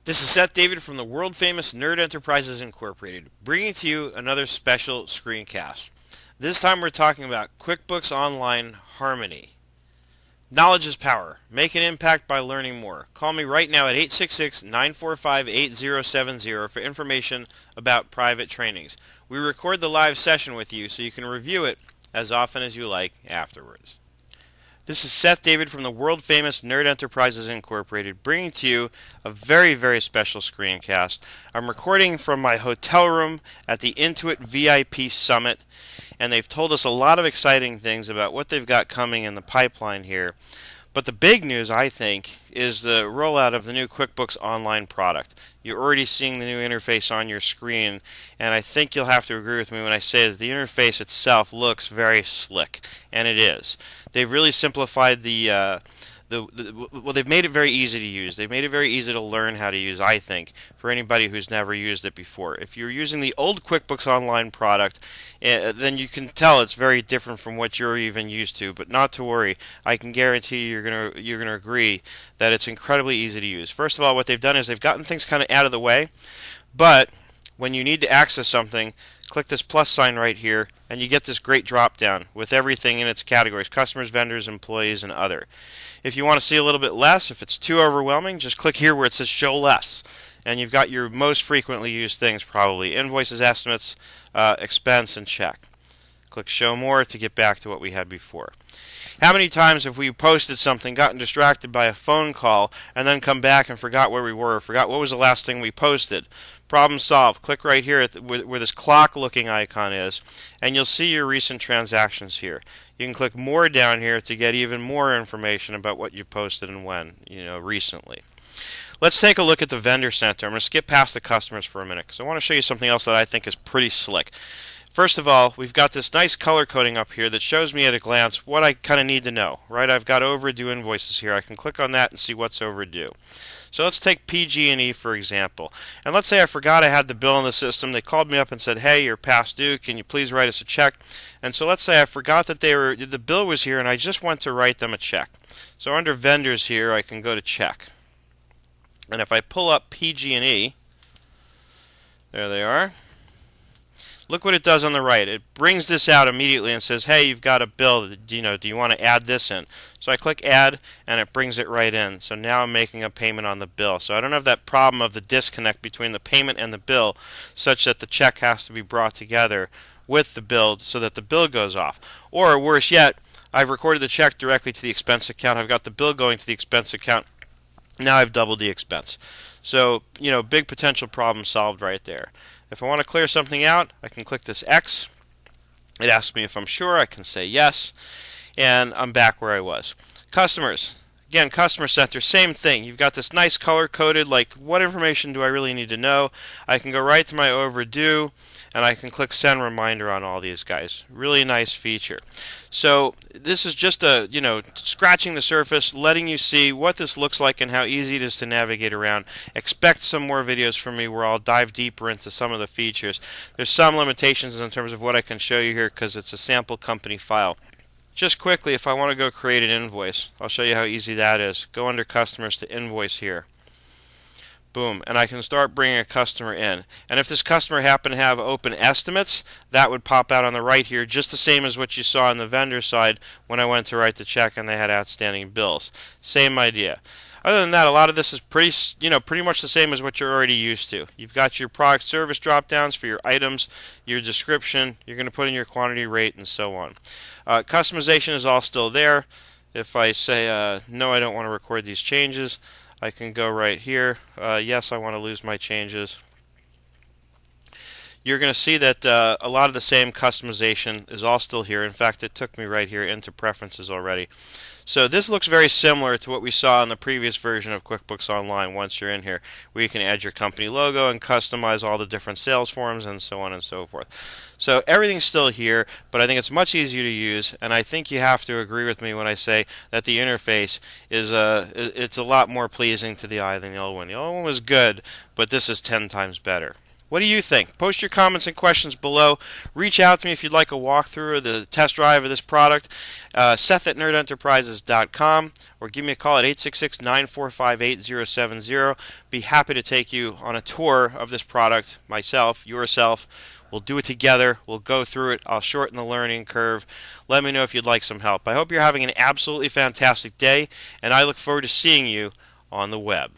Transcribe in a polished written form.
This is Seth David from the world famous Nerd Enterprises Incorporated, bringing to you another special screencast. This time we're talking about QuickBooks Online Harmony. Knowledge is power. Make an impact by learning more. Call me right now at 866-945-8070 for information about private trainings. We record the live session with you so you can review it as often as you like afterwards. This is Seth David from the world famous Nerd Enterprises Incorporated, bringing to you a very, very special screencast. I'm recording from my hotel room at the Intuit VIP Summit, and they've told us a lot of exciting things about what they've got coming in the pipeline here. But the big news, I think, is the rollout of the new QuickBooks Online product. You're already seeing the new interface on your screen, and I think you'll have to agree with me when I say that the interface itself looks very slick, and it is. They've really simplified well, they've made it very easy to use. They've made it very easy to learn how to use, I think, for anybody who's never used it before. If you're using the old QuickBooks Online product, then you can tell it's very different from what you're even used to. But not to worry, I can guarantee you're gonna agree that it's incredibly easy to use. First of all, what they've done is they've gotten things kind of out of the way, but when you need to access something, click this plus sign right here, and you get this great drop down with everything in its categories: customers, vendors, employees, and other. If you want to see a little bit less, if it's too overwhelming, just click here where it says show less. And you've got your most frequently used things probably: invoices, estimates, expense, and check. Click show more to get back to what we had before. How many times have we posted something, gotten distracted by a phone call, and then come back and forgot where we were, forgot what was the last thing we posted? Problem solved. Click right here at where this clock looking icon is, and you'll see your recent transactions here. You can click more down here to get even more information about what you posted and when, recently. Let's take a look at the vendor center. I'm going to skip past the customers for a minute because I want to show you something else that I think is pretty slick. First of all, we've got this nice color coding up here that shows me at a glance what I kind of need to know, right? I've got overdue invoices here. I can click on that and see what's overdue. So let's take PG&E for example. And let's say I forgot I had the bill in the system. They called me up and said, "Hey, you're past due. Can you please write us a check?" And so let's say I forgot that the bill was here and I just went to write them a check. So under vendors here, I can go to check. And if I pull up PG&E, there they are. Look what it does on the right. It brings this out immediately and says, "Hey, you've got a bill. Do you want to add this in?" So I click add, and it brings it right in. So now I'm making a payment on the bill. So I don't have that problem of the disconnect between the payment and the bill, such that the check has to be brought together with the bill so that the bill goes off. Or worse yet, I've recorded the check directly to the expense account. I've got the bill going to the expense account. Now I've doubled the expense. So, big potential problem solved right there. If I want to clear something out, I can click this X. It asks me if I'm sure. I can say yes, and I'm back where I was. Customers. Again, customer center, same thing. You've got this nice color coded, like what information do I really need to know? I can go right to my overdue, and I can click send reminder on all these guys. Really nice feature. So this is just scratching the surface, letting you see what this looks like and how easy it is to navigate around. Expect some more videos from me where I'll dive deeper into some of the features. There's some limitations in terms of what I can show you here because it's a sample company file. Just quickly, if I want to go create an invoice, I'll show you how easy that is. Go under customers to invoice here. Boom, and I can start bringing a customer in. And if this customer happened to have open estimates, that would pop out on the right here, just the same as what you saw on the vendor side when I went to write the check and they had outstanding bills. Same idea. Other than that, a lot of this is pretty much the same as what you're already used to. You've got your product service drop downs for your items, your description, you're going to put in your quantity rate, and so on. Customization is all still there. If I say, no, I don't want to record these changes, I can go right here. Yes, I want to lose my changes. You're going to see that a lot of the same customization is all still here. In fact, it took me right here into preferences already. So this looks very similar to what we saw in the previous version of QuickBooks Online once you're in here, where you can add your company logo and customize all the different sales forms and so on and so forth. So everything's still here, but I think it's much easier to use, and I think you have to agree with me when I say that the interface is it's a lot more pleasing to the eye than the old one. The old one was good, but this is 10 times better. What do you think? Post your comments and questions below. Reach out to me if you'd like a walkthrough or the test drive of this product. Seth at nerdenterprises.com, or give me a call at 866-945-8070. Be happy to take you on a tour of this product, myself, yourself. We'll do it together. We'll go through it. I'll shorten the learning curve. Let me know if you'd like some help. I hope you're having an absolutely fantastic day, and I look forward to seeing you on the web.